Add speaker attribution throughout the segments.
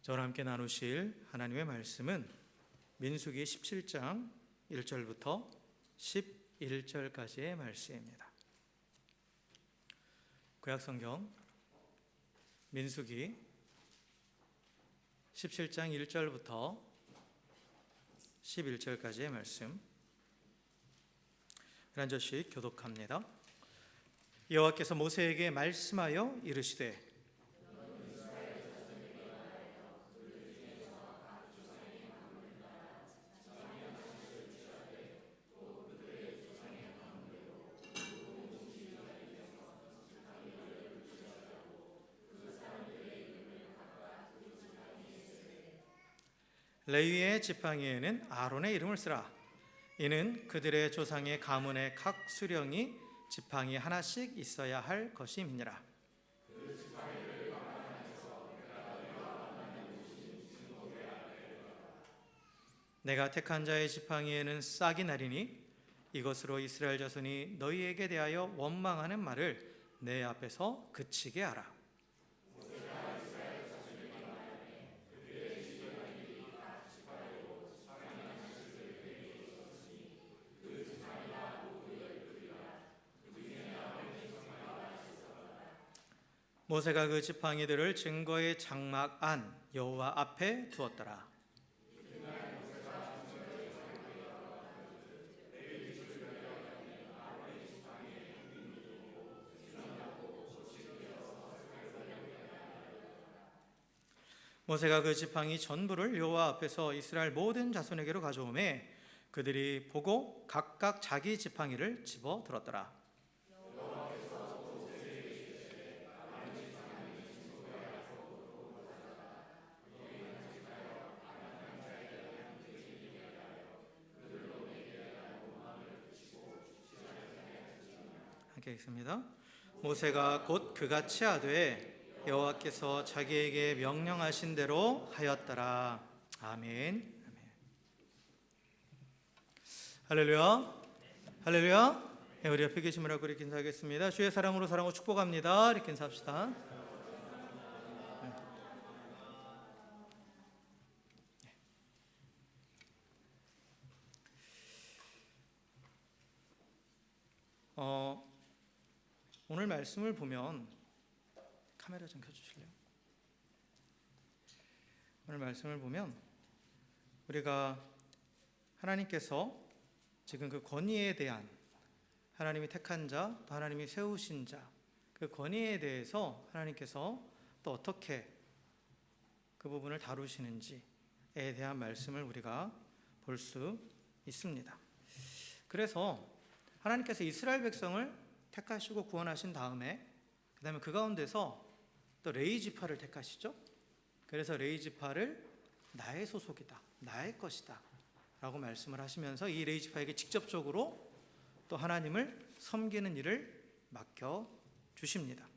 Speaker 1: 저와 함께 나누실 하나님의 말씀은 민수기 17장 1절부터 11절까지의 말씀입니다. 구약성경 민수기 17장 1절부터 11절까지의 말씀 한 절씩 교독합니다. 여호와께서 모세에게 말씀하여 이르시되 레위의 지팡이에는 아론의 이름을 쓰라. 이는 그들의 조상의 가문의 각 수령이 지팡이 하나씩 있어야 할 것임이니라. 내가 택한 자의 지팡이에는 싹이 나리니 이것으로 이스라엘 자손이 너희에게 대하여 원망하는 말을 내 앞에서 그치게 하라. 모세가 그 지팡이들을 증거의 장막 안 여호와 앞에 두었더라. 모세가 그 지팡이 전부를 여호와 앞에서 이스라엘 모든 자손에게로 가져오매 그들이 보고 각각 자기 지팡이를 집어 들었더라. 함께 읽습니다. 모세가 곧 그같이 하되 여호와께서 자기에게 명령하신 대로 하였더라. 아멘. 아멘. 할렐루야. 할렐루야. 네, 우리 옆에 계신 분하고 이렇게 인사하겠습니다. 주의 사랑으로 사랑하고 축복합니다. 이렇게 인사합시다. 네. 오늘 말씀을 보면 카메라 좀 켜주실래요? 오늘 말씀을 보면 우리가 하나님께서 지금 그 권위에 대한 하나님이 택한 자, 또 하나님이 세우신 자, 그 권위에 대해서 하나님께서 또 어떻게 그 부분을 다루시는지에 대한 말씀을 우리가 볼 수 있습니다. 그래서 하나님께서 이스라엘 백성을 택하시고 구원하신 다음에 그 다음에 그 가운데서 또 레위 지파를 택하시죠. 그래서 레위 지파를 나의 소속이다, 나의 것이다 라고 말씀을 하시면서 이 레위 지파에게 직접적으로 또 하나님을 섬기는 일을 맡겨주십니다.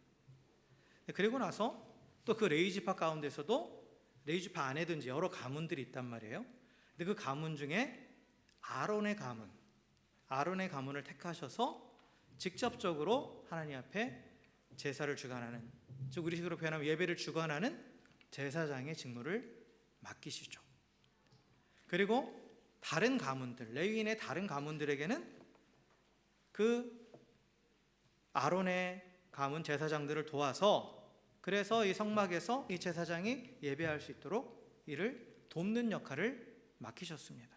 Speaker 1: 그리고 나서 또 그 레위 지파 가운데서도 레위 지파 안에도 이제 여러 가문들이 있단 말이에요. 근데 그 가문 중에 아론의 가문을 택하셔서 직접적으로 하나님 앞에 제사를 주관하는, 즉 우리식으로 표현하면 예배를 주관하는 제사장의 직무를 맡기시죠. 그리고 다른 가문들, 레위인의 다른 가문들에게는 그 아론의 가문 제사장들을 도와서 그래서 이 성막에서 이 제사장이 예배할 수 있도록 이를 돕는 역할을 맡기셨습니다.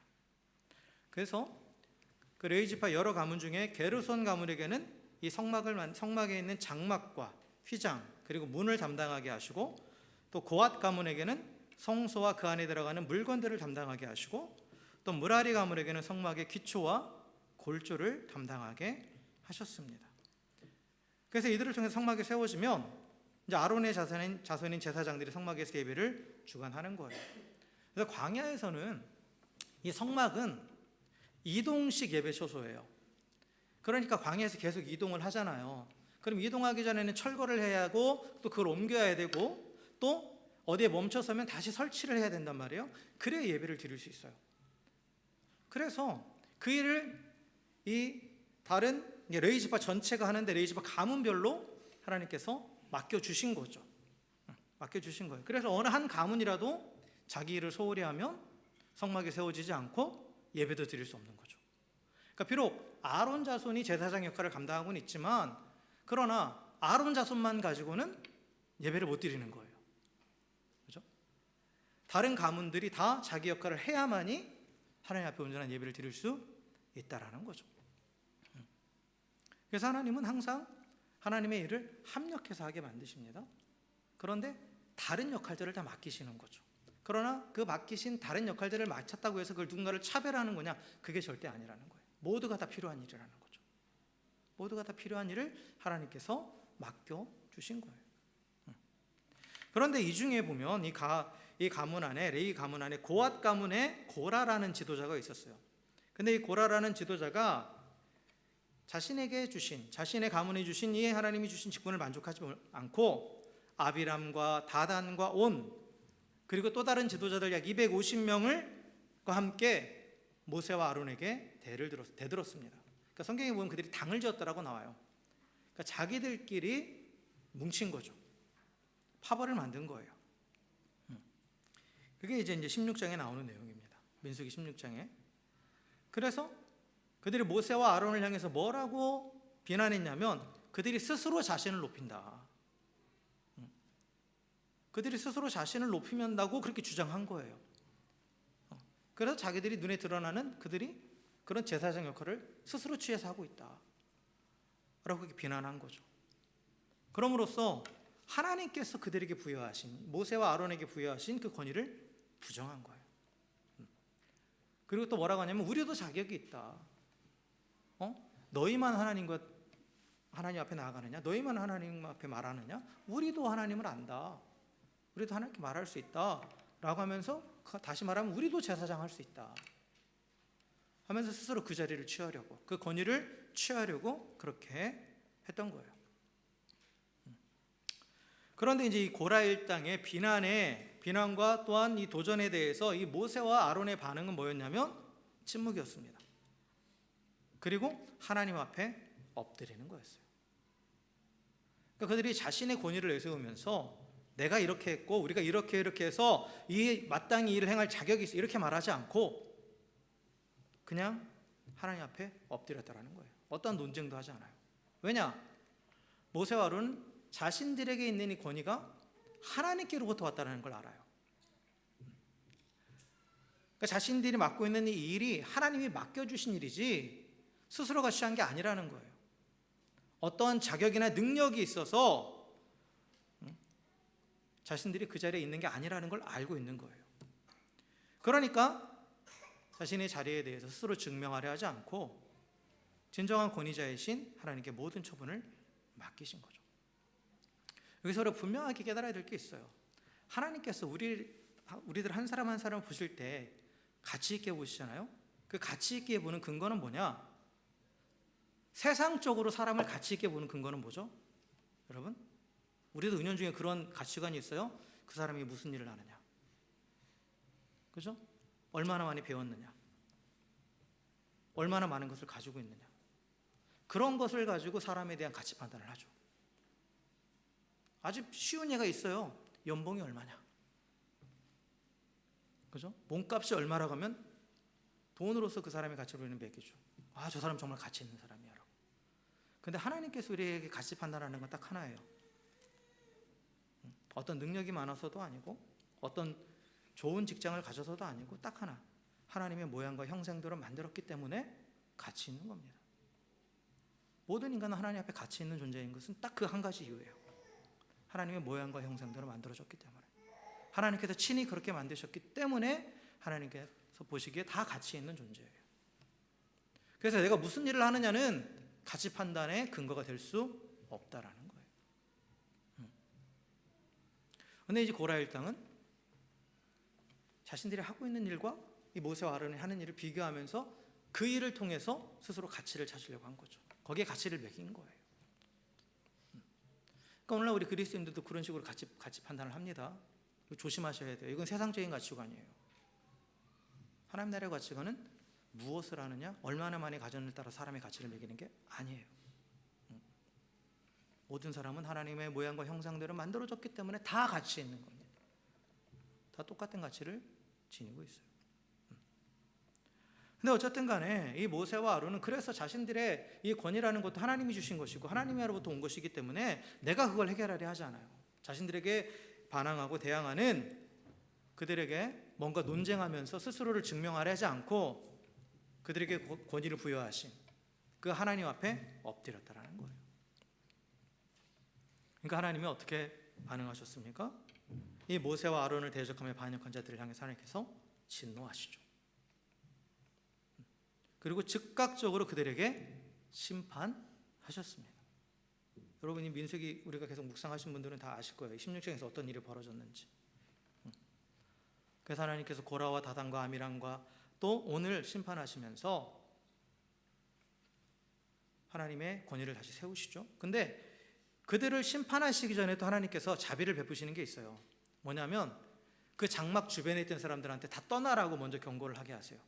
Speaker 1: 그래서 그 레위 지파 여러 가문 중에 게르손 가문에게는 이 성막에 있는 장막과 휘장 그리고 문을 담당하게 하시고, 또 고앗 가문에게는 성소와 그 안에 들어가는 물건들을 담당하게 하시고, 또 무라리 가문에게는 성막의 기초와 골조를 담당하게 하셨습니다. 그래서 이들을 통해 성막이 세워지면 이제 아론의 자손인 제사장들이 성막에서 예배를 주관하는 거예요. 그래서 광야에서는 이 성막은 이동식 예배 초소예요. 그러니까 광야에서 계속 이동을 하잖아요. 그럼 이동하기 전에는 철거를 해야 하고 또 그걸 옮겨야 되고 또 어디에 멈춰서면 다시 설치를 해야 된단 말이에요. 그래야 예배를 드릴 수 있어요. 그래서 그 일을 이 다른 레위지파 전체가 하는데 레위지파 가문별로 하나님께서 맡겨주신 거죠. 맡겨주신 거예요. 그래서 어느 한 가문이라도 자기 일을 소홀히 하면 성막이 세워지지 않고 예배도 드릴 수 없는 거죠. 그러니까 비록 아론 자손이 제사장 역할을 감당하고는 있지만, 그러나 아론 자손만 가지고는 예배를 못 드리는 거예요. 그렇죠? 다른 가문들이 다 자기 역할을 해야만이 하나님 앞에 온전한 예배를 드릴 수 있다라는 거죠. 그래서 하나님은 항상 하나님의 일을 합력해서 하게 만드십니다. 그런데 다른 역할들을 다 맡기시는 거죠. 그러나 그 맡기신 다른 역할들을 맡았다고 해서 그걸 누군가를 차별하는 거냐? 그게 절대 아니라는 거예요. 모두가 다 필요한 일이라는 거죠. 모두가 다 필요한 일을 하나님께서 맡겨주신 거예요. 그런데 이 중에 보면 이 가문 안에, 레위 가문 안에 고앗 가문에 고라라는 지도자가 있었어요. 근데 이 고라라는 지도자가 자신의 가문에 주신 이 하나님이 주신 직분을 만족하지 않고 아비람과 다단과 온, 그리고 또 다른 지도자들 약 250명과 함께 모세와 아론에게 대들었습니다. 그러니까 성경에 보면 그들이 당을 지었다라고 나와요. 그러니까 자기들끼리 뭉친 거죠. 파벌을 만든 거예요. 그게 이제 16장에 나오는 내용입니다. 민수기 16장에. 그래서 그들이 모세와 아론을 향해서 뭐라고 비난했냐면, 그들이 스스로 자신을 높인다. 그들이 스스로 자신을 높이면다고 그렇게 주장한 거예요. 그래서 자기들이 눈에 드러나는 그들이 그런 제사장 역할을 스스로 취해서 하고 있다 라고 그렇게 비난한 거죠. 그럼으로써 하나님께서 그들에게 부여하신, 모세와 아론에게 부여하신 그 권위를 부정한 거예요. 그리고 또 뭐라고 하냐면, 우리도 자격이 있다. 너희만 하나님 앞에 나아가느냐? 너희만 하나님 앞에 말하느냐? 우리도 하나님을 안다. 우리도 하나님께 말할 수 있다 라고 하면서, 다시 말하면 우리도 제사장 할 수 있다 하면서 스스로 그 자리를 취하려고, 그 권위를 취하려고 그렇게 했던 거예요. 그런데 이제 이 고라 일당의 비난과 또한 이 도전에 대해서 이 모세와 아론의 반응은 뭐였냐면 침묵이었습니다. 그리고 하나님 앞에 엎드리는 거였어요. 그러니까 그들이 자신의 권위를 내세우면서 내가 이렇게 했고 우리가 이렇게 해서 이 마땅히 일을 행할 자격이 있어, 이렇게 말하지 않고 그냥 하나님 앞에 엎드렸다라는 거예요. 어떠한 논쟁도 하지 않아요. 왜냐? 모세와 아론은 자신들에게 있는 이 권위가 하나님께로부터 왔다는 걸 알아요. 그러니까 자신들이 맡고 있는 이 일이 하나님이 맡겨주신 일이지 스스로가 취한 게 아니라는 거예요. 어떠한 자격이나 능력이 있어서 자신들이 그 자리에 있는 게 아니라는 걸 알고 있는 거예요. 그러니까 자신의 자리에 대해서 스스로 증명하려 하지 않고 진정한 권위자이신 하나님께 모든 처분을 맡기신 거죠. 여기서 우리가 분명하게 깨달아야 될 게 있어요. 하나님께서 우리들 한 사람 한 사람 보실 때 가치 있게 보시잖아요. 그 가치 있게 보는 근거는 뭐냐? 세상적으로 사람을 가치 있게 보는 근거는 뭐죠? 여러분, 우리도 은연중에 그런 가치관이 있어요. 그 사람이 무슨 일을 하느냐, 그죠? 얼마나 많이 배웠느냐, 얼마나 많은 것을 가지고 있느냐, 그런 것을 가지고 사람에 대한 가치 판단을 하죠. 아주 쉬운 예가 있어요. 연봉이 얼마냐, 그죠? 몸값이 얼마라고 하면 돈으로서 그 사람의 가치를 우리는 매기죠. 아, 저 사람 정말 가치 있는 사람이야 라고. 근데 하나님께서 우리에게 가치 판단하는 건 딱 하나예요. 어떤 능력이 많아서도 아니고 어떤 좋은 직장을 가져서도 아니고 딱 하나, 하나님의 모양과 형상대로 만들었기 때문에 가치 있는 겁니다. 모든 인간은 하나님 앞에 가치 있는 존재인 것은 딱 그 한 가지 이유예요. 하나님의 모양과 형상대로 만들어졌기 때문에, 하나님께서 친히 그렇게 만드셨기 때문에 하나님께서 보시기에 다 가치 있는 존재예요. 그래서 내가 무슨 일을 하느냐는 가치 판단의 근거가 될 수 없다라는 거예요. 그런데 이제 고라 일당은 자신들이 하고 있는 일과 이 모세와 아론이 하는 일을 비교하면서 그 일을 통해서 스스로 가치를 찾으려고 한 거죠. 거기에 가치를 매긴 거예요. 그러니까 오늘날 우리 그리스도인들도 그런 식으로 가치 판단을 합니다. 조심하셔야 돼요. 이건 세상적인 가치관이에요. 하나님 나라의 가치관은 무엇을 하느냐, 얼마나 많이 가졌느냐에 따라 사람의 가치를 매기는 게 아니에요. 모든 사람은 하나님의 모양과 형상대로 만들어졌기 때문에 다 가치 있는 겁니다. 다 똑같은 가치를 지니고 있어요. 근데 어쨌든 간에 이 모세와 아론은 그래서 자신들의 이 권위라는 것도 하나님이 주신 것이고 하나님으로부터 온 것이기 때문에 내가 그걸 해결하려 하지 않아요. 자신들에게 반항하고 대항하는 그들에게 뭔가 논쟁하면서 스스로를 증명하려 하지 않고 그들에게 권위를 부여하신 그 하나님 앞에 엎드렸다라는 거예요. 그러니까 하나님이 어떻게 반응하셨습니까? 이 모세와 아론을 대적하며 반역한 자들을 향해서 하나님께서 진노하시죠. 그리고 즉각적으로 그들에게 심판하셨습니다. 여러분이 민수기 우리가 계속 묵상하신 분들은 다 아실 거예요. 16장에서 어떤 일이 벌어졌는지. 그래서 하나님께서 고라와 다단과 아미람과 또 오늘 심판하시면서 하나님의 권위를 다시 세우시죠. 근데 그들을 심판하시기 전에 또 하나님께서 자비를 베푸시는 게 있어요. 뭐냐면 그 장막 주변에 있던 사람들한테 다 떠나라고 먼저 경고를 하게 하세요.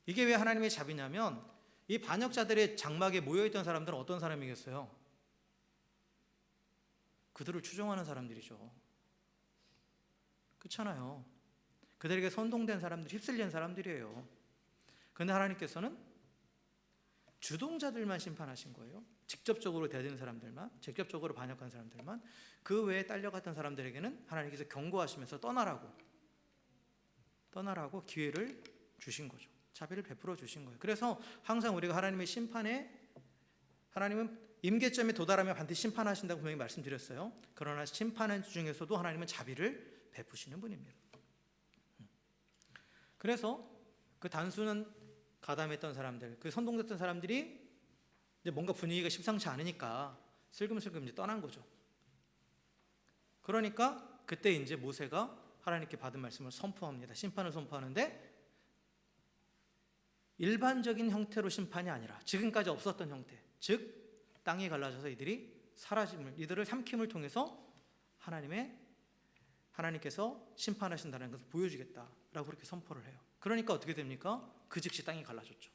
Speaker 1: 이게 왜 하나님의 자비냐면 이 반역자들의 장막에 모여있던 사람들은 어떤 사람이겠어요? 그들을 추종하는 사람들이죠. 그렇잖아요. 그들에게 선동된 사람들, 휩쓸린 사람들이에요. 그런데 하나님께서는 주동자들만 심판하신 거예요. 직접적으로 대드는 사람들만, 직접적으로 반역한 사람들만. 그 외에 딸려갔던 사람들에게는 하나님께서 경고하시면서 떠나라고 기회를 주신 거죠. 자비를 베풀어 주신 거예요. 그래서 항상 우리가 하나님의 심판에, 하나님은 임계점에 도달하면 반드시 심판하신다고 분명히 말씀드렸어요. 그러나 심판한 중에서도 하나님은 자비를 베푸시는 분입니다. 그래서 그 단순한 가담했던 사람들, 그 선동됐던 사람들이 이제 뭔가 분위기가 심상치 않으니까 슬금슬금 이제 떠난 거죠. 그러니까 그때 이제 모세가 하나님께 받은 말씀을 선포합니다. 심판을 선포하는데 일반적인 형태로 심판이 아니라 지금까지 없었던 형태, 즉 땅이 갈라져서 이들이 사라짐을, 이들을 삼킴을 통해서 하나님께서 심판하신다는 것을 보여주겠다라고 그렇게 선포를 해요. 그러니까 어떻게 됩니까? 그 즉시 땅이 갈라졌죠.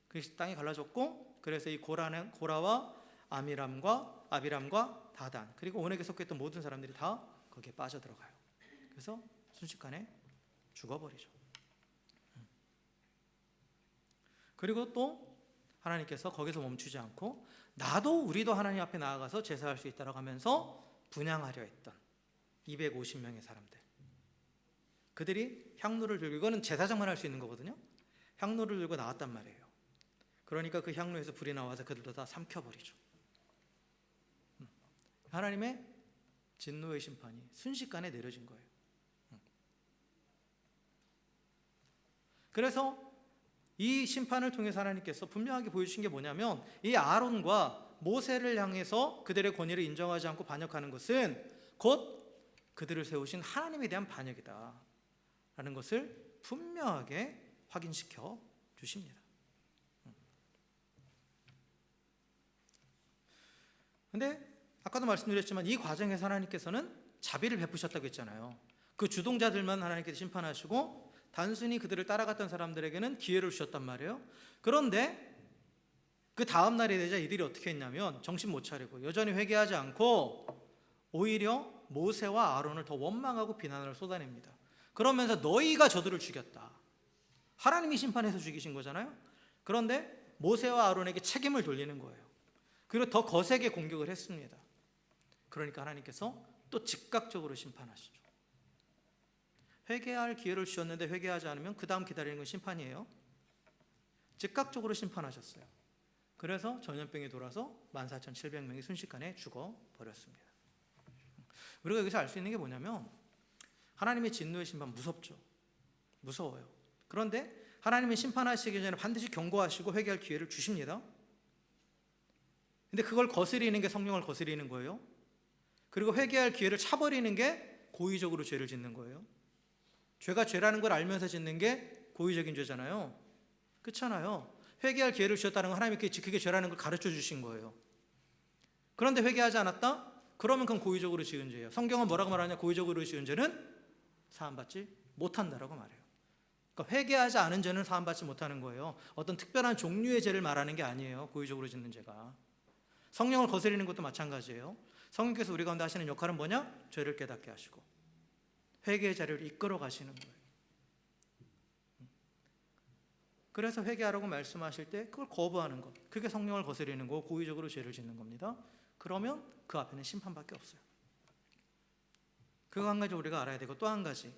Speaker 1: 그 땅이 갈라졌고, 그래서 이 고라와 아비람과 다단, 그리고 온에게 속했던 모든 사람들이 다 거기에 빠져들어가요. 그래서 순식간에 죽어버리죠. 그리고 또 하나님께서 거기서 멈추지 않고 우리도 하나님 앞에 나아가서 제사할 수 있다라고 하면서 분향하려 했던 250명의 사람들, 그들이 향로를 들고, 이거는 제사장만 할 수 있는 거거든요. 향로를 들고 나왔단 말이에요. 그러니까 그 향로에서 불이 나와서 그들도 다 삼켜버리죠. 하나님의 진노의 심판이 순식간에 내려진 거예요. 그래서 이 심판을 통해서 하나님께서 분명하게 보여주신 게 뭐냐면, 이 아론과 모세를 향해서 그들의 권위를 인정하지 않고 반역하는 것은 곧 그들을 세우신 하나님에 대한 반역이다 라는 것을 분명하게 확인시켜 주십니다. 근데 아까도 말씀드렸지만 이 과정에서 하나님께서는 자비를 베푸셨다고 했잖아요. 그 주동자들만 하나님께서 심판하시고 단순히 그들을 따라갔던 사람들에게는 기회를 주셨단 말이에요. 그런데 그 다음 날이 되자 이들이 어떻게 했냐면 정신 못 차리고 여전히 회개하지 않고 오히려 모세와 아론을 더 원망하고 비난을 쏟아냅니다. 그러면서 너희가 저들을 죽였다. 하나님이 심판해서 죽이신 거잖아요. 그런데 모세와 아론에게 책임을 돌리는 거예요. 그리고 더 거세게 공격을 했습니다. 그러니까 하나님께서 또 즉각적으로 심판하시죠. 회개할 기회를 주셨는데 회개하지 않으면 그 다음 기다리는 건 심판이에요. 즉각적으로 심판하셨어요. 그래서 전염병이 돌아서 14,700명이 순식간에 죽어버렸습니다. 우리가 여기서 알 수 있는 게 뭐냐면 하나님의 진노의 심판 무섭죠. 무서워요. 그런데 하나님이 심판하시기 전에 반드시 경고하시고 회개할 기회를 주십니다. 근데 그걸 거스리는 게 성령을 거스리는 거예요. 그리고 회개할 기회를 차버리는 게 고의적으로 죄를 짓는 거예요. 죄가 죄라는 걸 알면서 짓는 게 고의적인 죄잖아요. 그렇잖아요. 회개할 기회를 주셨다는 건 하나님께 그게 죄라는 걸 가르쳐 주신 거예요. 그런데 회개하지 않았다? 그러면 그건 고의적으로 지은 죄예요. 성경은 뭐라고 말하냐? 고의적으로 지은 죄는 사함받지 못한다라고 말해요. 그러니까 회개하지 않은 죄는 사함받지 못하는 거예요. 어떤 특별한 종류의 죄를 말하는 게 아니에요. 고의적으로 짓는 죄가. 성령을 거스르는 것도 마찬가지예요. 성령께서 우리 가운데 하시는 역할은 뭐냐? 죄를 깨닫게 하시고 회개의 자리를 이끌어 가시는 거예요. 그래서 회개하라고 말씀하실 때 그걸 거부하는 것, 그게 성령을 거스르는 거고 고의적으로 죄를 짓는 겁니다. 그러면 그 앞에는 심판밖에 없어요. 그거 한 가지 우리가 알아야 되고, 또 한 가지,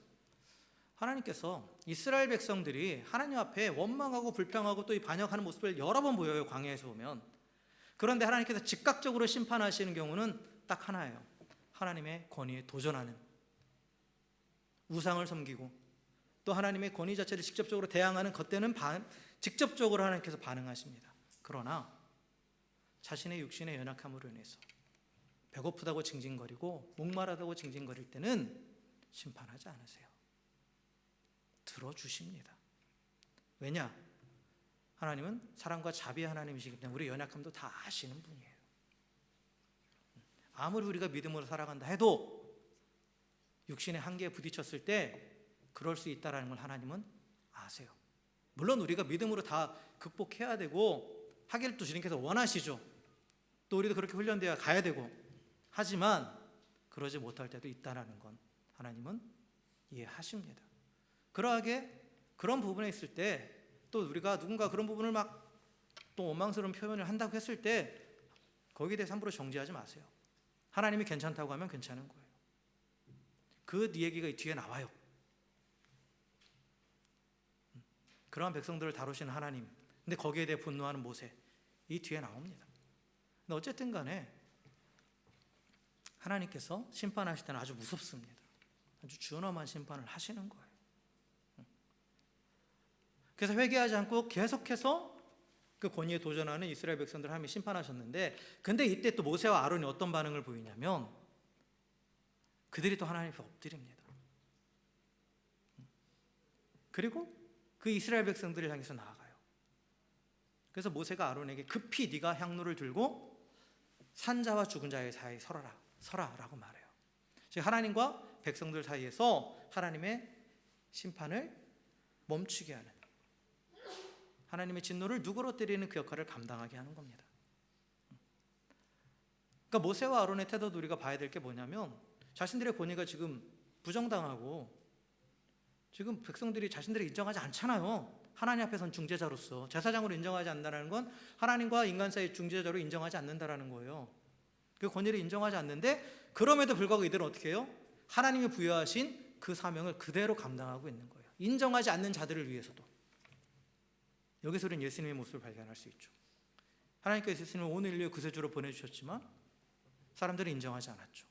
Speaker 1: 하나님께서 이스라엘 백성들이 하나님 앞에 원망하고 불평하고 또 이 반역하는 모습을 여러 번 보여요. 광야에서 보면. 그런데 하나님께서 즉각적으로 심판하시는 경우는 딱 하나예요. 하나님의 권위에 도전하는, 우상을 섬기고 또 하나님의 권위 자체를 직접적으로 대항하는 그때는 직접적으로 하나님께서 반응하십니다. 그러나 자신의 육신의 연약함으로 인해서 배고프다고 징징거리고 목마르다고 징징거릴 때는 심판하지 않으세요. 들어주십니다. 왜냐? 하나님은 사랑과 자비의 하나님이시기 때문에 우리 연약함도 다 아시는 분이에요. 아무리 우리가 믿음으로 살아간다 해도 육신의 한계에 부딪혔을 때 그럴 수 있다는 걸 하나님은 아세요. 물론 우리가 믿음으로 다 극복해야 되고 하기를 또 주님께서 원하시죠. 또 우리도 그렇게 훈련되어 가야 되고, 하지만 그러지 못할 때도 있다는 건 하나님은 이해하십니다. 그러하게 그런 부분에 있을 때 또 우리가 누군가 그런 부분을 막 또 원망스러운 표현을 한다고 했을 때 거기에 대해서 함부로 정죄하지 마세요. 하나님이 괜찮다고 하면 괜찮은 거예요. 그 얘기가 이 뒤에 나와요. 그러한 백성들을 다루시는 하나님, 근데 거기에 대해 분노하는 모세, 이 뒤에 나옵니다. 근데 어쨌든 간에 하나님께서 심판하실 때는 아주 무섭습니다. 아주 준엄한 심판을 하시는 거예요. 그래서 회개하지 않고 계속해서 그 권위에 도전하는 이스라엘 백성들을 하나님이 심판하셨는데, 근데 이때 또 모세와 아론이 어떤 반응을 보이냐면 그들이 또 하나님 앞에 엎드립니다. 그리고 그 이스라엘 백성들을 향해서 나아가요. 그래서 모세가 아론에게 급히 네가 향로를 들고 산자와 죽은 자의 사이에 서라라고 말해요. 즉 하나님과 백성들 사이에서 하나님의 심판을 멈추게 하는, 하나님의 진노를 누그러뜨리는 그 역할을 감당하게 하는 겁니다. 그러니까 모세와 아론의 태도도 우리가 봐야 될 게 뭐냐면, 자신들의 권위가 지금 부정당하고 지금 백성들이 자신들을 인정하지 않잖아요. 하나님 앞에선 중재자로서, 제사장으로 인정하지 않는다는 건 하나님과 인간 사이의 중재자로 인정하지 않는다는 거예요. 그 권위를 인정하지 않는데, 그럼에도 불구하고 이들은 어떻게 해요? 하나님이 부여하신 그 사명을 그대로 감당하고 있는 거예요. 인정하지 않는 자들을 위해서도. 여기서 우리는 예수님의 모습을 발견할 수 있죠. 하나님께서 예수님을 온 인류의 구세주로 보내주셨지만 사람들이 인정하지 않았죠.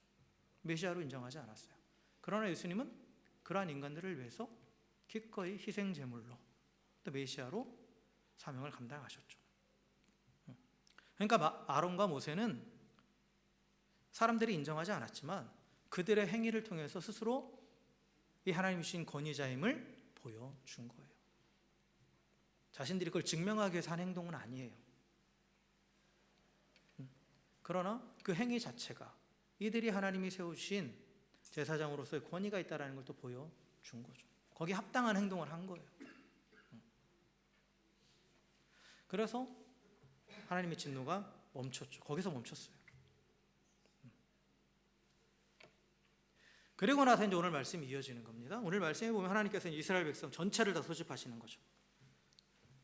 Speaker 1: 메시아로 인정하지 않았어요. 그러나 예수님은 그러한 인간들을 위해서 기꺼이 희생 제물로 또 메시아로 사명을 감당하셨죠. 그러니까 아론과 모세는 사람들이 인정하지 않았지만 그들의 행위를 통해서 스스로 이 하나님이 주신 권위자임을 보여준 거예요. 자신들이 그걸 증명하기 위해서 한 행동은 아니에요. 그러나 그 행위 자체가 이들이 하나님이 세우신 제사장으로서의 권위가 있다는 걸 또 보여준 거죠. 거기에 합당한 행동을 한 거예요. 그래서 하나님의 진노가 멈췄죠. 거기서 멈췄어요. 그리고 나서 이제 오늘 말씀이 이어지는 겁니다. 오늘 말씀에 보면 하나님께서 이스라엘 백성 전체를 다 소집하시는 거죠.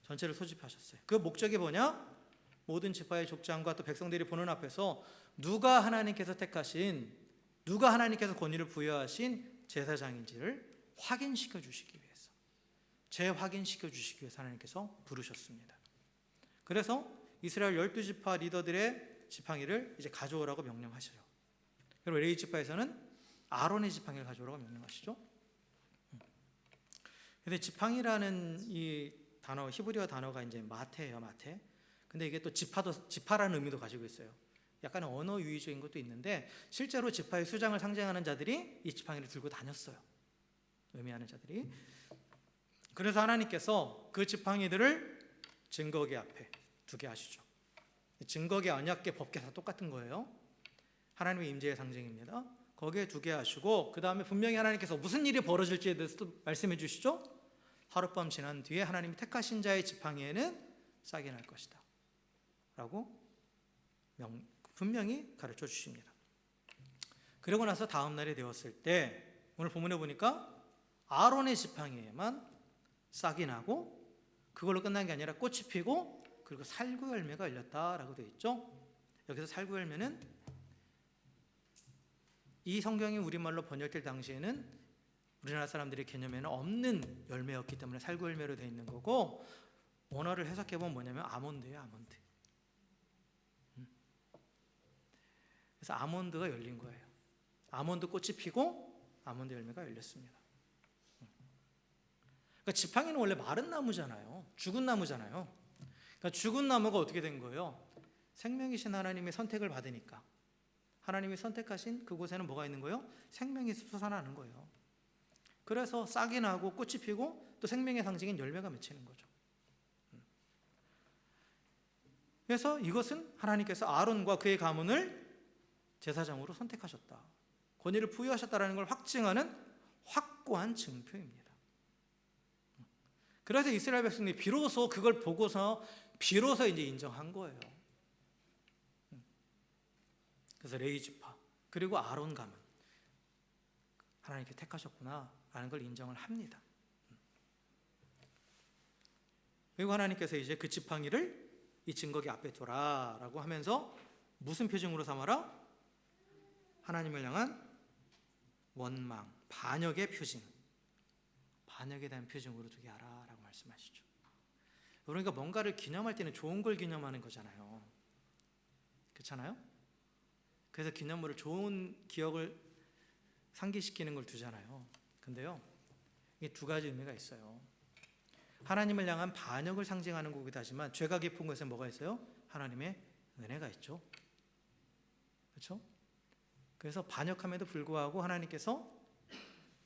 Speaker 1: 전체를 소집하셨어요. 그 목적이 뭐냐? 모든 지파의 족장과 또 백성들이 보는 앞에서 누가 하나님께서 택하신, 누가 하나님께서 권위를 부여하신 제사장인지를 확인시켜 주시기 위해서, 재확인시켜 주시기 위해서 하나님께서 부르셨습니다. 그래서 이스라엘 12지파 리더들의 지팡이를 이제 가져오라고 명령하셔요. 그리고 레위 지파에서는 아론의 지팡이를 가져오라고 명령하시죠. 근데 지팡이라는 이 단어, 히브리어 단어가 이제 마테예요, 마테. 근데 이게 또 지파라는 의미도 가지고 있어요. 약간의 언어 유희적인 것도 있는데, 실제로 지파의 수장을 상징하는 자들이 이 지팡이를 들고 다녔어요. 의미하는 자들이. 그래서 하나님께서 그 지팡이들을 증거계 앞에 두게 하시죠. 증거계, 언약계, 법계 다 똑같은 거예요. 하나님의 임재의 상징입니다. 거기에 두게 하시고, 그 다음에 분명히 하나님께서 무슨 일이 벌어질지에 대해서도 말씀해 주시죠. 하룻밤 지난 뒤에 하나님이 택하신 자의 지팡이에는 싹이 날 것이다 라고 분명히 가르쳐 주십니다. 그리고 나서 다음 날이 되었을 때 오늘 본문에 보니까 아론의 지팡이에만 싹이 나고 그걸로 끝난 게 아니라 꽃이 피고 그리고 살구 열매가 열렸다라고 되어 있죠. 여기서 살구 열매는 이 성경이 우리말로 번역될 당시에는 우리나라 사람들의 개념에는 없는 열매였기 때문에 살구 열매로 되어 있는 거고, 원어를 해석해보면 뭐냐면 아몬드예요. 아몬드. 그래서 아몬드가 열린 거예요. 아몬드 꽃이 피고 아몬드 열매가 열렸습니다. 그러니까 지팡이는 원래 마른 나무잖아요. 죽은 나무잖아요. 그러니까 죽은 나무가 어떻게 된 거예요? 생명이신 하나님의 선택을 받으니까 하나님이 선택하신 그곳에는 뭐가 있는 거예요? 생명이 솟아나는 거예요. 그래서 싹이 나고 꽃이 피고 또 생명의 상징인 열매가 맺히는 거죠. 그래서 이것은 하나님께서 아론과 그의 가문을 제사장으로 선택하셨다, 권위를 부여하셨다라는 걸 확증하는 확고한 증표입니다. 그래서 이스라엘 백성들이 비로소 그걸 보고서 비로소 이제 인정한 거예요. 그래서 레위 지파 그리고 아론 가문, 하나님께 택하셨구나라는 걸 인정을 합니다. 그리고 하나님께서 이제 그 지팡이를 이 증거기 앞에 둬라라고 하면서 무슨 표징으로 삼아라? 하나님을 향한 원망, 반역의 표징, 반역에 대한 표징으로 두게 하라라고 말씀하시죠. 그러니까 뭔가를 기념할 때는 좋은 걸 기념하는 거잖아요. 그렇잖아요? 그래서 기념물을 좋은 기억을 상기시키는 걸 두잖아요. 근데요, 이게 두 가지 의미가 있어요. 하나님을 향한 반역을 상징하는 거기도 하지만 죄가 깊은 것에 뭐가 있어요? 하나님의 은혜가 있죠. 그렇죠? 그래서 반역함에도 불구하고 하나님께서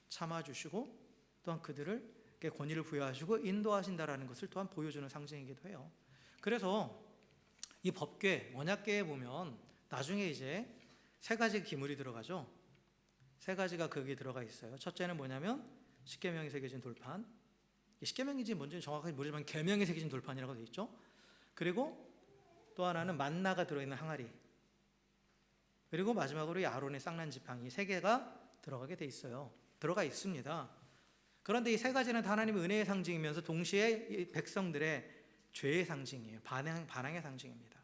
Speaker 1: 참아주시고 또한 그들에게 권위를 부여하시고 인도하신다라는 것을 또한 보여주는 상징이기도 해요. 그래서 이 법궤, 언약궤에 보면 나중에 이제 세 가지 기물이 들어가죠. 세 가지가 거기에 들어가 있어요. 첫째는 뭐냐면 십계명이 새겨진 돌판, 십계명인지 뭔지는 정확하게 모르지만 계명이 새겨진 돌판이라고 되어 있죠. 그리고 또 하나는 만나가 들어있는 항아리, 그리고 마지막으로 이 아론의 쌍난 지팡이, 세 개가 들어가게 돼 있어요. 들어가 있습니다. 그런데 이 세 가지는 다 하나님의 은혜의 상징이면서 동시에 이 백성들의 죄의 상징이에요. 반항의 상징입니다.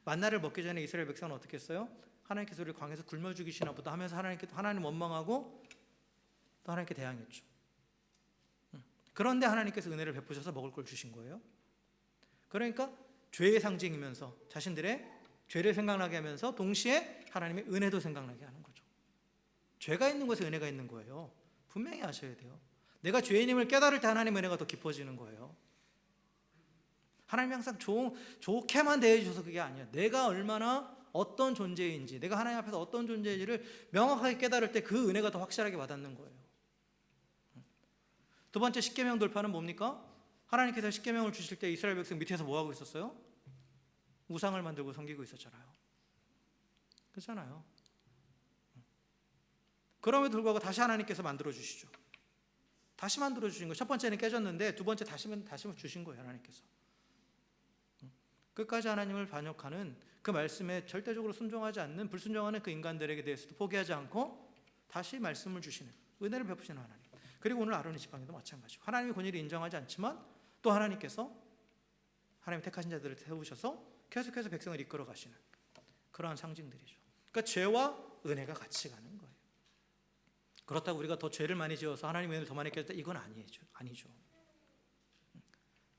Speaker 1: 만나를 먹기 전에 이스라엘 백성은 어떻게 했어요? 하나님께서 우리를 광야에서 굶어 죽이시나 보다 하면서 하나님 원망하고 또 하나님께 대항했죠. 그런데 하나님께서 은혜를 베푸셔서 먹을 걸 주신 거예요. 그러니까 죄의 상징이면서 자신들의 죄를 생각나게 하면서 동시에 하나님의 은혜도 생각나게 하는 거죠. 죄가 있는 곳에 은혜가 있는 거예요. 분명히 아셔야 돼요. 내가 죄인임을 깨달을 때 하나님의 은혜가 더 깊어지는 거예요. 하나님이 항상 좋게만 대해주셔서 그게 아니야. 내가 얼마나 어떤 존재인지, 내가 하나님 앞에서 어떤 존재인지를 명확하게 깨달을 때 그 은혜가 더 확실하게 와닿는 거예요. 두 번째 십계명 돌파는 뭡니까? 하나님께서 십계명을 주실 때 이스라엘 백성 밑에서 뭐 하고 있었어요? 우상을 만들고 섬기고 있었잖아요. 그렇잖아요. 그럼에도 불구하고 다시 하나님께서 만들어 주시죠. 다시 만들어 주신 거예요. 첫 번째는 깨졌는데 두 번째 다시 주신 거예요. 하나님께서 끝까지 하나님을 반역하는 그 말씀에 절대적으로 순종하지 않는, 불순종하는 그 인간들에게 대해서도 포기하지 않고 다시 말씀을 주시는, 은혜를 베푸시는 하나님. 그리고 오늘 아론의 지팡이도 마찬가지고 하나님의 권위를 인정하지 않지만 또 하나님께서 하나님 택하신 자들을 세우셔서 계속해서 백성을 이끌어 가시는 그러한 상징들이죠. 그러니까 죄와 은혜가 같이 가는 거예요. 그렇다고 우리가 더 죄를 많이 지어서 하나님의 은혜를 더 많이 깨졌다, 이건 아니죠.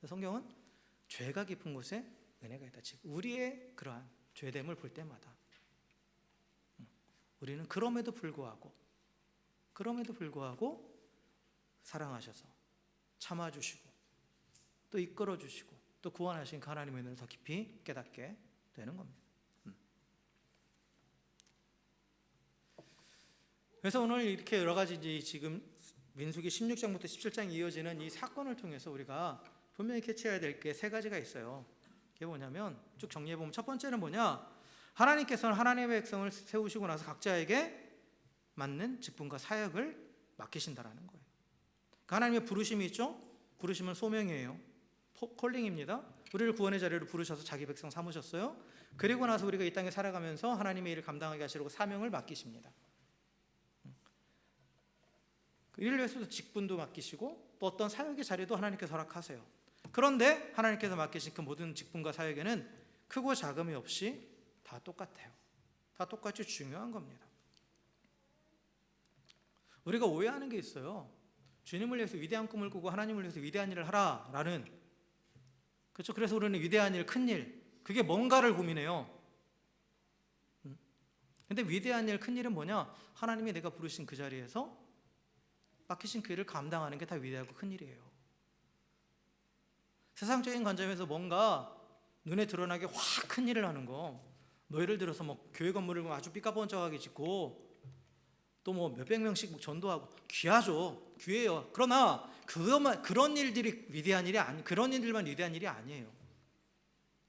Speaker 1: 성경은 죄가 깊은 곳에 은혜가 있다. 즉 우리의 그러한 죄됨을 볼 때마다 우리는 그럼에도 불구하고 사랑하셔서 참아주시고 또 이끌어주시고 또 구원하신 그 하나님의 은혜를 더 깊이 깨닫게 되는 겁니다. 그래서 오늘 이렇게 여러 가지 지금 민수기 16장부터 17장 이어지는 이 사건을 통해서 우리가 분명히 캐치해야 될 게 세 가지가 있어요. 그게 뭐냐면 쭉 정리해 보면 첫 번째는 뭐냐? 하나님께서는 하나님의 백성을 세우시고 나서 각자에게 맞는 직분과 사역을 맡기신다라는 거예요. 그 하나님의 부르심이 있죠. 부르시면 소명이에요. 콜링입니다. 우리를 구원의 자리로 부르셔서 자기 백성 삼으셨어요. 그리고 나서 우리가 이 땅에 살아가면서 하나님의 일을 감당하게 하시려고 사명을 맡기십니다. 이를 위해서도 직분도 맡기시고 또 어떤 사역의 자리도 하나님께서 허락하세요. 그런데 하나님께서 맡기신 그 모든 직분과 사역에는 크고 작음이 없이 다 똑같아요. 다 똑같이 중요한 겁니다. 우리가 오해하는 게 있어요. 주님을 위해서 위대한 꿈을 꾸고 하나님을 위해서 위대한 일을 하라라는, 그렇죠? 그래서 우리는 위대한 일, 큰 일, 그게 뭔가를 고민해요. 근데 위대한 일, 큰 일은 뭐냐? 하나님이 내가 부르신 그 자리에서 맡기신 그 일을 감당하는 게 다 위대하고 큰 일이에요. 세상적인 관점에서 뭔가 눈에 드러나게 확 큰 일을 하는 거, 뭐 예를 들어서 뭐 교회 건물을 아주 삐까번쩍하게 짓고 또 뭐 몇백 명씩 전도하고 귀하죠. 귀해요. 그러나 그런 일들이 위대한 일이 그런 일들만 위대한 일이 아니에요.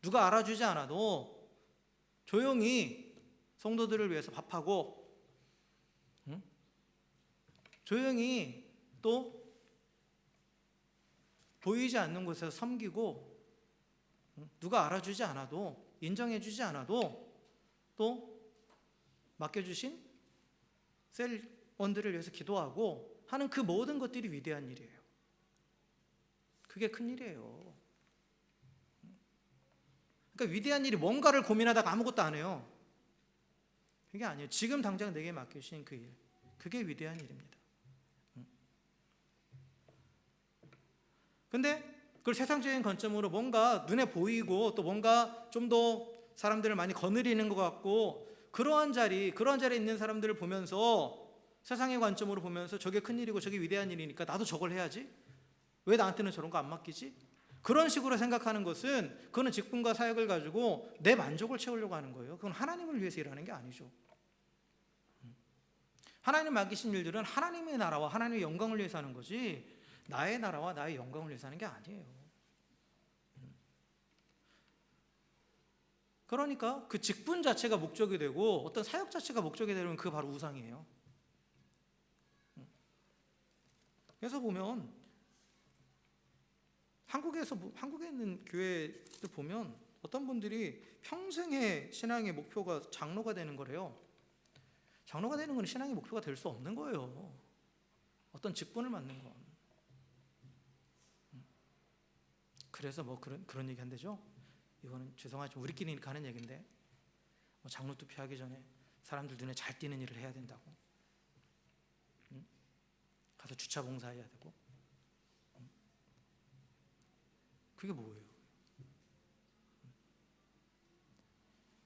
Speaker 1: 누가 알아주지 않아도 조용히 성도들을 위해서 밥하고, 조용히 또 보이지 않는 곳에서 섬기고, 누가 알아주지 않아도, 인정해주지 않아도 또 맡겨주신 셀원들을 위해서 기도하고 하는 그 모든 것들이 위대한 일이에요. 그게 큰 일이에요. 그러니까 위대한 일이 뭔가를 고민하다가 아무것도 안 해요. 그게 아니에요. 지금 당장 내게 맡겨주신 그 일, 그게 위대한 일입니다. 근데 그걸 세상적인 관점으로 뭔가 눈에 보이고 또 뭔가 좀 더 사람들을 많이 거느리는 것 같고, 그러한 자리에 있는 사람들을 보면서 세상의 관점으로 보면서 저게 큰일이고 저게 위대한 일이니까 나도 저걸 해야지, 왜 나한테는 저런 거 안 맡기지? 그런 식으로 생각하는 것은, 그거는 직분과 사역을 가지고 내 만족을 채우려고 하는 거예요. 그건 하나님을 위해서 일하는 게 아니죠. 하나님 맡기신 일들은 하나님의 나라와 하나님의 영광을 위해서 하는 거지 나의 나라와 나의 영광을 위해서 하는 게 아니에요. 그러니까 그 직분 자체가 목적이 되고 어떤 사역 자체가 목적이 되면 그게 바로 우상이에요. 그래서 보면 한국에 있는 교회들 보면 어떤 분들이 평생의 신앙의 목표가 장로가 되는 거래요. 장로가 되는 건 신앙의 목표가 될 수 없는 거예요. 어떤 직분을 맡는 건. 그래서 뭐 그런 얘기 한대죠. 이거는 죄송하지만 우리끼리 하는 얘기인데, 뭐 장로 투표하기 전에 사람들 눈에 잘 띄는 일을 해야 된다고. 가서 주차 봉사해야 되고. 그게 뭐예요?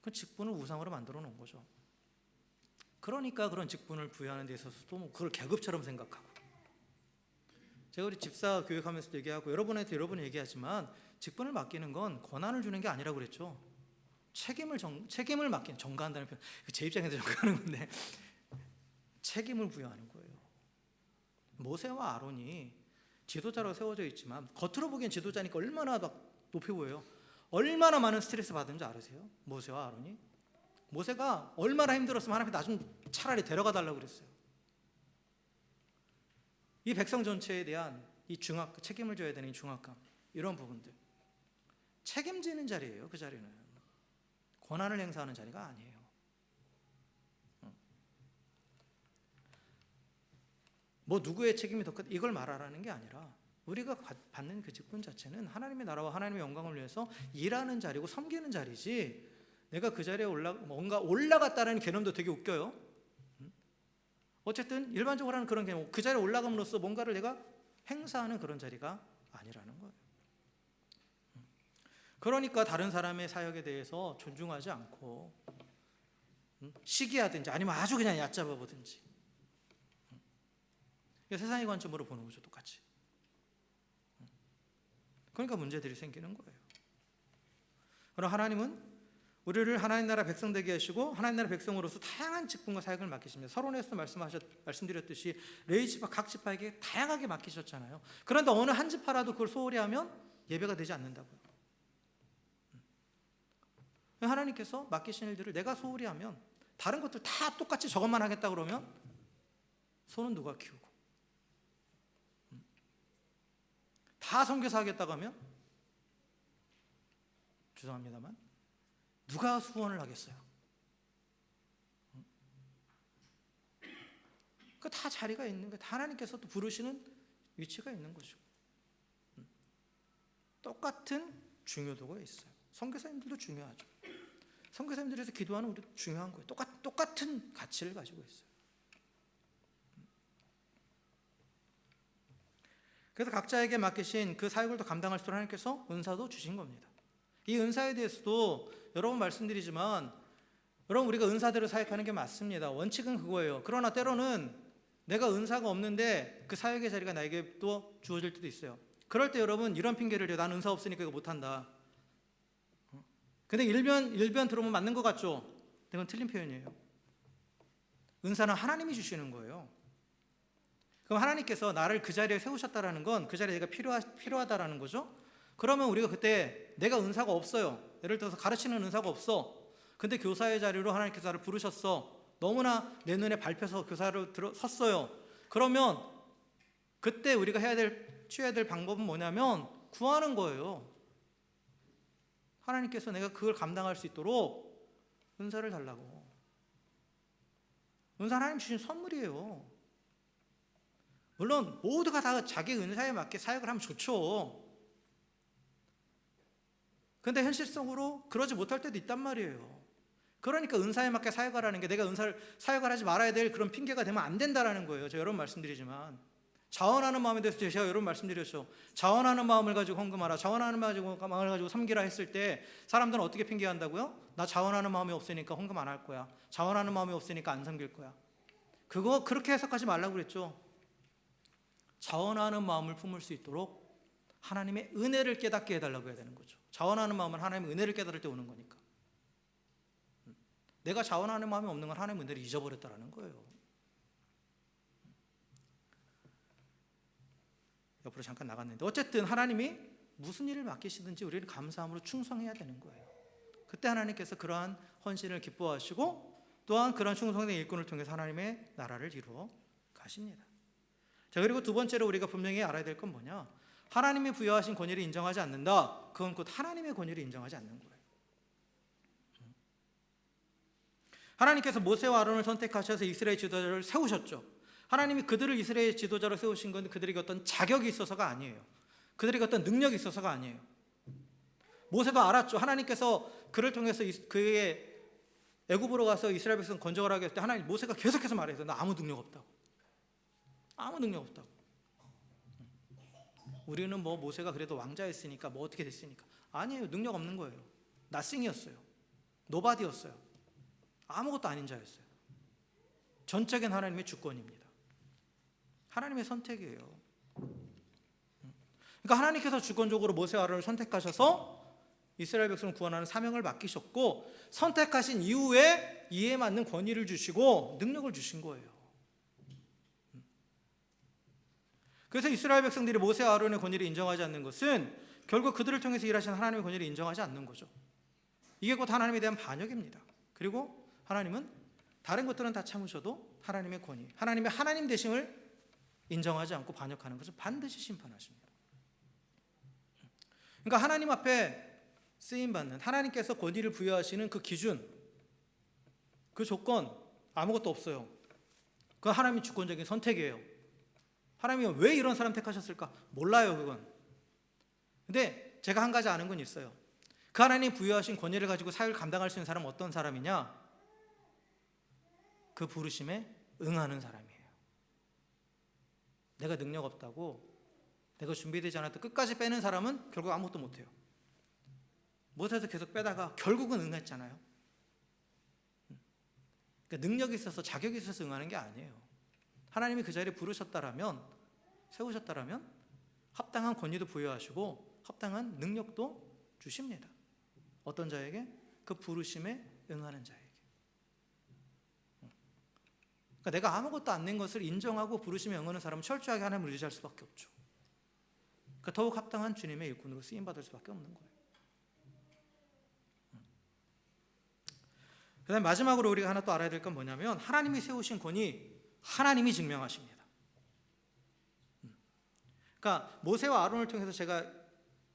Speaker 1: 그 직분을 우상으로 만들어 놓은 거죠. 그러니까 그런 직분을 부여하는 데 있어서도 뭐 그걸 계급처럼 생각하고. 제가 우리 집사 교육하면서 얘기하고 여러분한테 얘기하지만, 직분을 맡기는 건 권한을 주는 게 아니라고 그랬죠. 책임을 맡기는, 전가한다는 표현, 제 입장에서 전가하는 건데 책임을 부여하는 거예요. 모세와 아론이 지도자로 세워져 있지만 겉으로 보기엔 지도자니까 얼마나 막 높이 보여요. 얼마나 많은 스트레스 받은지 아세요? 모세와 아론이. 모세가 얼마나 힘들었으면 하나님께 나 좀 차라리 데려가 달라고 그랬어요. 이 백성 전체에 대한 이 책임을 져야 되는 이 중압감, 이런 부분들, 책임지는 자리예요. 그 자리는 권한을 행사하는 자리가 아니에요. 뭐 누구의 책임이 더 크다 이걸 말하라는 게 아니라, 우리가 받는 그 직분 자체는 하나님의 나라와 하나님의 영광을 위해서 일하는 자리고 섬기는 자리지, 내가 그 자리에 뭔가 올라갔다는 개념도 되게 웃겨요. 어쨌든 일반적으로 하는 그런 개념, 그 자리에 올라감으로써 뭔가를 내가 행사하는 그런 자리가 아니라는 거예요. 그러니까 다른 사람의 사역에 대해서 존중하지 않고 시기하든지 아니면 아주 그냥 얕잡아 보든지, 세상의 관점으로 보는 거죠, 똑같이. 그러니까 문제들이 생기는 거예요. 그럼 하나님은 우리를 하나님 나라 백성 되게 하시고 하나님 나라 백성으로서 다양한 직분과 사역을 맡기십니다. 서론에서 말씀드렸듯이 레위지파 각 지파에게 다양하게 맡기셨잖아요. 그런데 어느 한 지파라도 그걸 소홀히 하면 예배가 되지 않는다고요. 하나님께서 맡기신 일들을 내가 소홀히 하면, 다른 것들 다 똑같이 저것만 하겠다 그러면 손은 누가 키우고. 다 선교사 하겠다고 하면 죄송합니다만 누가 수원을 하겠어요? 그 다 자리가 있는 거예요. 하나님께서 또 부르시는 위치가 있는 거죠. 똑같은 중요도가 있어요. 선교사님들도 중요하죠. 선교사님들에서 기도하는 우리도 중요한 거예요. 똑같은 가치를 가지고 있어요. 그래서 각자에게 맡기신 그 사역을 또 감당할 수 있도록 하나님께서 은사도 주신 겁니다. 이 은사에 대해서도 여러 번 말씀드리지만 여러분 우리가 은사대로 사역하는 게 맞습니다. 원칙은 그거예요. 그러나 때로는 내가 은사가 없는데 그 사역의 자리가 나에게 또 주어질 때도 있어요. 그럴 때 여러분 이런 핑계를 대요. 난 은사 없으니까 이거 못한다. 근데 일변 들어보면 맞는 것 같죠? 이건 틀린 표현이에요. 은사는 하나님이 주시는 거예요. 그럼 하나님께서 나를 그 자리에 세우셨다라는 건 그 자리에 내가 필요하다라는 거죠. 그러면 우리가 그때 내가 은사가 없어요. 예를 들어서 가르치는 은사가 없어. 근데 교사의 자리로 하나님께서 나를 부르셨어. 너무나 내 눈에 밟혀서 교사로 섰어요. 그러면 그때 우리가 취해야 될 방법은 뭐냐면 구하는 거예요. 하나님께서 내가 그걸 감당할 수 있도록 은사를 달라고. 은사 하나님 주신 선물이에요. 물론 모두가 다 자기 은사에 맞게 사역을 하면 좋죠. 근데 현실적으로 그러지 못할 때도 있단 말이에요. 그러니까 은사에 맞게 사역하라는 게 내가 사역을 하지 말아야 될 그런 핑계가 되면 안 된다라는 거예요. 제가 여러 번 말씀드리지만 자원하는 마음에 대해서 제가 여러 번 말씀드렸죠. 자원하는 마음을 가지고 헌금하라. 자원하는 마음을 가지고 섬기라 했을 때 사람들은 어떻게 핑계한다고요? 나 자원하는 마음이 없으니까 헌금 안 할 거야. 자원하는 마음이 없으니까 안 섬길 거야. 그거 그렇게 해석하지 말라고 그랬죠. 자원하는 마음을 품을 수 있도록 하나님의 은혜를 깨닫게 해달라고 해야 되는 거죠. 자원하는 마음은 하나님의 은혜를 깨달을 때 오는 거니까. 내가 자원하는 마음이 없는 건 하나님의 은혜를 잊어버렸다라는 거예요. 옆으로 잠깐 나갔는데 어쨌든 하나님이 무슨 일을 맡기시든지 우리를 감사함으로 충성해야 되는 거예요. 그때 하나님께서 그러한 헌신을 기뻐하시고 또한 그러한 충성된 일꾼을 통해서 하나님의 나라를 이루어 가십니다. 자, 그리고 두 번째로 우리가 분명히 알아야 될 건 뭐냐? 하나님이 부여하신 권위를 인정하지 않는다. 그건 곧 하나님의 권위를 인정하지 않는 거예요. 하나님께서 모세와 아론을 선택하셔서 이스라엘 지도자를 세우셨죠. 하나님이 그들을 이스라엘 지도자로 세우신 건 그들에게 어떤 자격이 있어서가 아니에요. 그들에게 어떤 능력이 있어서가 아니에요. 모세도 알았죠. 하나님께서 그를 통해서 그의 애굽으로 가서 이스라엘 백성 건져가라 했을 때 하나님 모세가 계속해서 말해서 나 아무 능력 없다고. 아무 능력 없다고. 우리는 뭐 모세가 그래도 왕자였으니까 뭐 어떻게 됐으니까. 아니에요. 능력 없는 거예요. 나싱이었어요. 노바디였어요. 아무것도 아닌 자였어요. 전적인 하나님의 주권입니다. 하나님의 선택이에요. 그러니까 하나님께서 주권적으로 모세와 아론을 선택하셔서 이스라엘 백성을 구원하는 사명을 맡기셨고 선택하신 이후에 이에 맞는 권위를 주시고 능력을 주신 거예요. 그래서 이스라엘 백성들이 모세와 아론의 권위를 인정하지 않는 것은 결국 그들을 통해서 일하시는 하나님의 권위를 인정하지 않는 거죠. 이게 곧 하나님에 대한 반역입니다. 그리고 하나님은 다른 것들은 다 참으셔도 하나님의 권위, 하나님의 하나님 되심을 인정하지 않고 반역하는 것을 반드시 심판하십니다. 그러니까 하나님 앞에 쓰임받는 하나님께서 권위를 부여하시는 그 기준, 그 조건 아무것도 없어요. 그건 하나님의 주권적인 선택이에요. 하나님이 왜 이런 사람 택하셨을까? 몰라요, 그건. 근데 제가 한 가지 아는 건 있어요. 그 하나님 부여하신 권위를 가지고 사역을 감당할 수 있는 사람은 어떤 사람이냐? 그 부르심에 응하는 사람이에요. 내가 능력 없다고, 내가 준비되지 않았다 끝까지 빼는 사람은 결국 아무것도 못해요. 못해서 계속 빼다가 결국은 응했잖아요. 그러니까 능력이 있어서 자격이 있어서 응하는 게 아니에요. 하나님이 그 자리에 부르셨다라면, 세우셨다라면 합당한 권위도 부여하시고 합당한 능력도 주십니다. 어떤 자에게? 그 부르심에 응하는 자에게. 그러니까 내가 아무것도 안 낸 것을 인정하고 부르심에 응하는 사람은 철저하게 하나님을 의지할 수밖에 없죠. 그러니까 더욱 합당한 주님의 일꾼으로 쓰임받을 수밖에 없는 거예요. 그 다음에 마지막으로 우리가 하나 또 알아야 될 건 뭐냐면 하나님이 세우신 권위 하나님이 증명하십니다. 그러니까 모세와 아론을 통해서 제가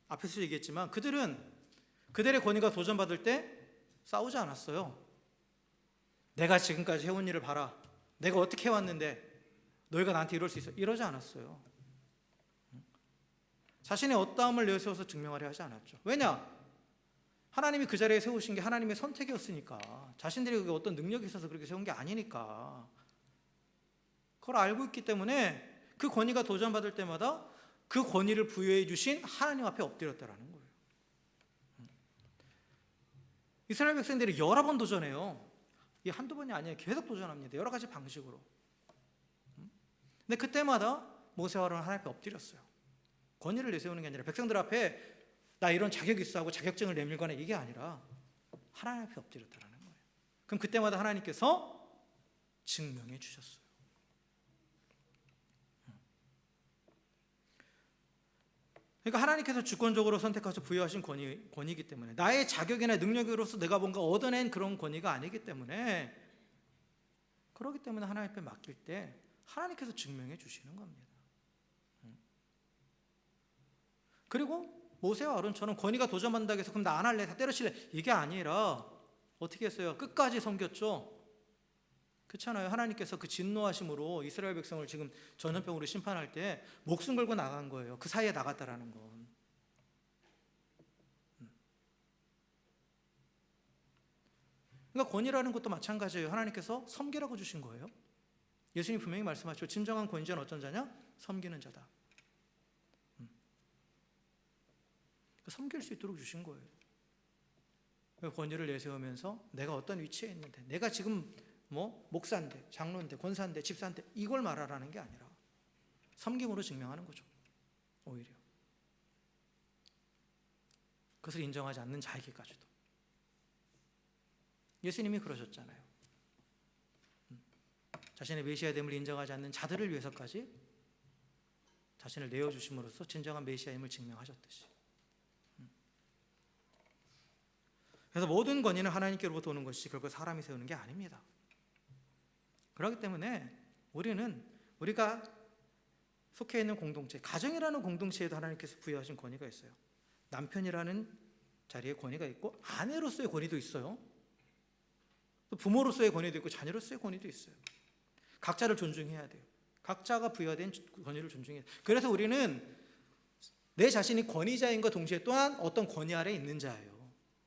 Speaker 1: 앞에서 얘기했지만 그들의 권위가 도전받을 때 싸우지 않았어요. 내가 지금까지 해온 일을 봐라. 내가 어떻게 해왔는데 너희가 나한테 이럴 수 있어. 이러지 않았어요. 자신의 어떠함을 내세워서 증명하려 하지 않았죠. 왜냐? 하나님이 그 자리에 세우신 게 하나님의 선택이었으니까. 자신들이 어떤 능력이 있어서 그렇게 세운 게 아니니까. 그걸 알고 있기 때문에 그 권위가 도전받을 때마다 그 권위를 부여해 주신 하나님 앞에 엎드렸다라는 거예요. 이스라엘 백성들이 여러 번 도전해요. 이 한두 번이 아니에요. 계속 도전합니다. 여러 가지 방식으로. 근데 그때마다 모세와 아론은 하나님 앞에 엎드렸어요. 권위를 내세우는 게 아니라 백성들 앞에 나 이런 자격이 있어 하고 자격증을 내밀거나 이게 아니라 하나님 앞에 엎드렸다라는 거예요. 그럼 그때마다 하나님께서 증명해 주셨어요. 그러니까 하나님께서 주권적으로 선택해서 부여하신 권위이기 때문에 나의 자격이나 능력으로서 내가 뭔가 얻어낸 그런 권위가 아니기 때문에 그렇기 때문에 하나님 앞에 맡길 때 하나님께서 증명해 주시는 겁니다. 그리고 모세와 아론처럼 권위가 도전받는다고 해서 그럼 나 안 할래, 다 때려칠래 이게 아니라 어떻게 했어요? 끝까지 섬겼죠. 그렇잖아요. 하나님께서 그 진노하심으로 이스라엘 백성을 지금 전염병으로 심판할 때 목숨 걸고 나간 거예요. 그 사이에 나갔다라는 건. 그러니까 권위라는 것도 마찬가지예요. 하나님께서 섬기라고 주신 거예요. 예수님 분명히 말씀하시죠. 진정한 권위자는 어떤 자냐? 섬기는 자다. 섬길 수 있도록 주신 거예요. 권위를 내세우면서 내가 어떤 위치에 있는데, 내가 지금 목사인데, 장로인데, 권사인데, 집사인데 이걸 말하라는 게 아니라 섬김으로 증명하는 거죠. 오히려 그것을 인정하지 않는 자에게까지도. 예수님이 그러셨잖아요. 자신의 메시아됨을 인정하지 않는 자들을 위해서까지 자신을 내어주심으로써 진정한 메시아임을 증명하셨듯이. 그래서 모든 권위는 하나님께로부터 오는 것이 결국 사람이 세우는 게 아닙니다. 그렇기 때문에 우리가 속해 있는 공동체, 가정이라는 공동체에도 하나님께서 부여하신 권위가 있어요. 남편이라는 자리에 권위가 있고 아내로서의 권위도 있어요. 또 부모로서의 권위도 있고 자녀로서의 권위도 있어요. 각자를 존중해야 돼요. 각자가 부여된 권위를 존중해야 돼요. 그래서 우리는 내 자신이 권위자인과 동시에 또한 어떤 권위 아래 있는 자예요.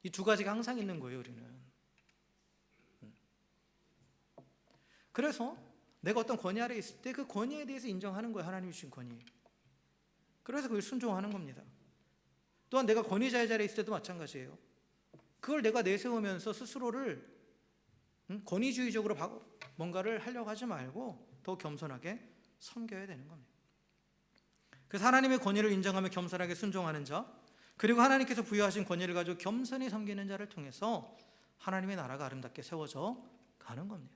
Speaker 1: 이 두 가지가 항상 있는 거예요, 우리는. 그래서 내가 어떤 권위 아래 있을 때 그 권위에 대해서 인정하는 거예요. 하나님이 주신 권위. 그래서 그걸 순종하는 겁니다. 또한 내가 권위자의 자리에 있을 때도 마찬가지예요. 그걸 내가 내세우면서 스스로를 권위주의적으로 뭔가를 하려고 하지 말고 더 겸손하게 섬겨야 되는 겁니다. 그래서 하나님의 권위를 인정하며 겸손하게 순종하는 자, 그리고 하나님께서 부여하신 권위를 가지고 겸손히 섬기는 자를 통해서 하나님의 나라가 아름답게 세워져 가는 겁니다.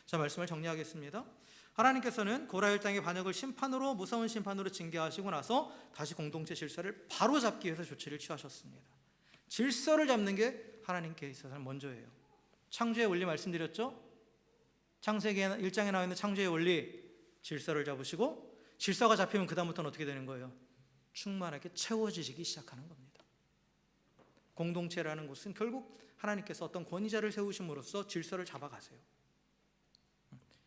Speaker 1: 자, 말씀을 정리하겠습니다. 하나님께서는 고라일 땅의 반역을 심판으로, 무서운 심판으로 징계하시고 나서 다시 공동체 질서를 바로잡기 위해서 조치를 취하셨습니다. 질서를 잡는 게 하나님께 있어서는 먼저예요. 창조의 원리 말씀드렸죠? 창세기 1장에 나와 있는 창조의 원리, 질서를 잡으시고 질서가 잡히면 그 다음부터는 어떻게 되는 거예요? 충만하게 채워지기 시작하는 겁니다. 공동체라는 곳은 결국 하나님께서 어떤 권위자를 세우심으로써 질서를 잡아가세요.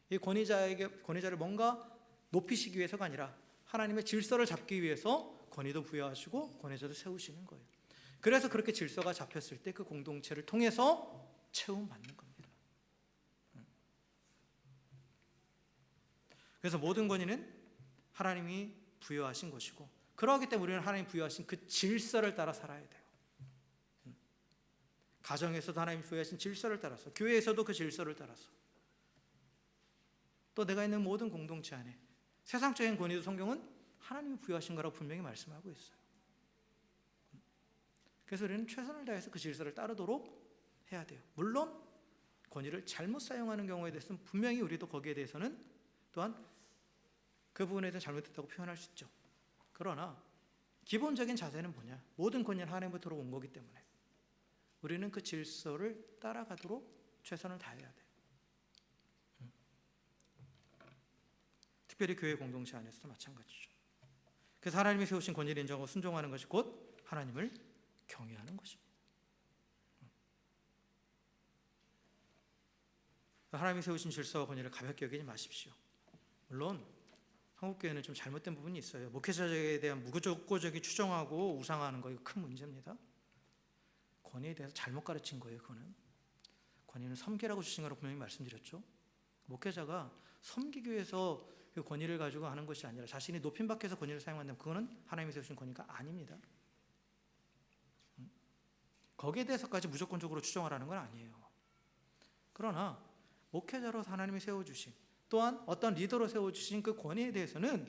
Speaker 1: 이 권위자를 뭔가 높이시기 위해서가 아니라 하나님의 질서를 잡기 위해서 권위도 부여하시고 권위자도 세우시는 거예요. 그래서 그렇게 질서가 잡혔을 때 그 공동체를 통해서 채움받는 겁니다. 그래서 모든 권위는 하나님이 부여하신 것이고, 그러기 때문에 우리는 하나님 부여하신 그 질서를 따라 살아야 돼요. 가정에서도 하나님 부여하신 질서를 따라서, 교회에서도 그 질서를 따라서, 또 내가 있는 모든 공동체 안에 세상적인 권위도 성경은 하나님이 부여하신 거라고 분명히 말씀하고 있어요. 그래서 우리는 최선을 다해서 그 질서를 따르도록 해야 돼요. 물론 권위를 잘못 사용하는 경우에 대해서는 분명히 우리도 거기에 대해서는 또한 그 부분에 대해서 잘못했다고 표현할 수 있죠. 그러나 기본적인 자세는 뭐냐? 모든 권위는 하나님부터 온 거기 때문에 우리는 그 질서를 따라가도록 최선을 다해야 돼요. 특별히 교회 공동체 안에서도 마찬가지죠. 그래서 하나님이 세우신 권위를 인정하고 순종하는 것이 곧 하나님을 경외하는 것입니다. 하나님이 세우신 질서와 권위를 가볍게 여기지 마십시오. 물론 한국교회는 좀 잘못된 부분이 있어요. 목회자에 대한 무조건적인 추정하고 우상하는 거 이거 큰 문제입니다. 권위에 대해서 잘못 가르친 거예요. 그거는 권위는 섬기라고 주신 거라고 분명히 말씀드렸죠. 목회자가 섬기기 위해서 그 권위를 가지고 하는 것이 아니라 자신이 높임받기 위해서 권위를 사용한다면 그거는 하나님이 세우신 권위가 아닙니다. 거기에 대해서까지 무조건적으로 추정하라는 건 아니에요. 그러나 목회자로서 하나님이 세워주신, 또한 어떤 리더로 세워주신 그 권위에 대해서는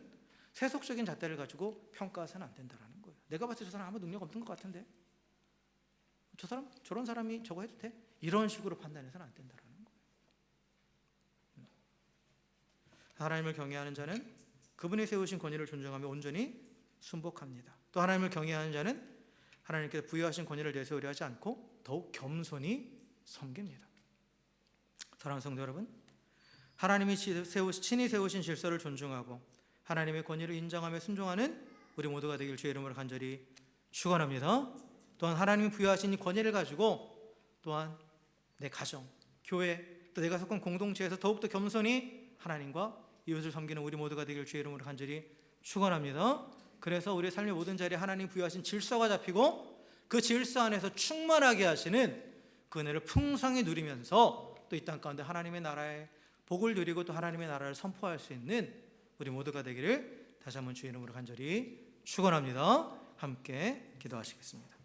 Speaker 1: 세속적인 잣대를 가지고 평가해서는 안 된다는 거예요. 내가 봤을 때 저 사람 아무 능력 없는 것 같은데 저 사람 저런 사람이 저거 해도 돼? 이런 식으로 판단해서는 안 된다는 거예요. 하나님을 경외하는 자는 그분이 세우신 권위를 존중하며 온전히 순복합니다. 또 하나님을 경외하는 자는 하나님께서 부여하신 권위를 내세우려 하지 않고 더욱 겸손히 섬깁니다. 사랑하는 성도 여러분, 하나님이 친히 세우신 질서를 존중하고 하나님의 권위를 인정하며 순종하는 우리 모두가 되길 주의 이름으로 간절히 축원합니다. 또한 하나님이 부여하신 이 권위를 가지고 또한 내 가정, 교회, 또 내가 속한 공동체에서 더욱더 겸손히 하나님과 이웃을 섬기는 우리 모두가 되길 주의 이름으로 간절히 축원합니다. 그래서 우리의 삶의 모든 자리에 하나님 부여하신 질서가 잡히고 그 질서 안에서 충만하게 하시는 그 은혜를 풍성히 누리면서 또 이 땅 가운데 하나님의 나라의 복을 누리고 또 하나님의 나라를 선포할 수 있는 우리 모두가 되기를 다시 한번 주의 이름으로 간절히 축원합니다. 함께 기도하시겠습니다.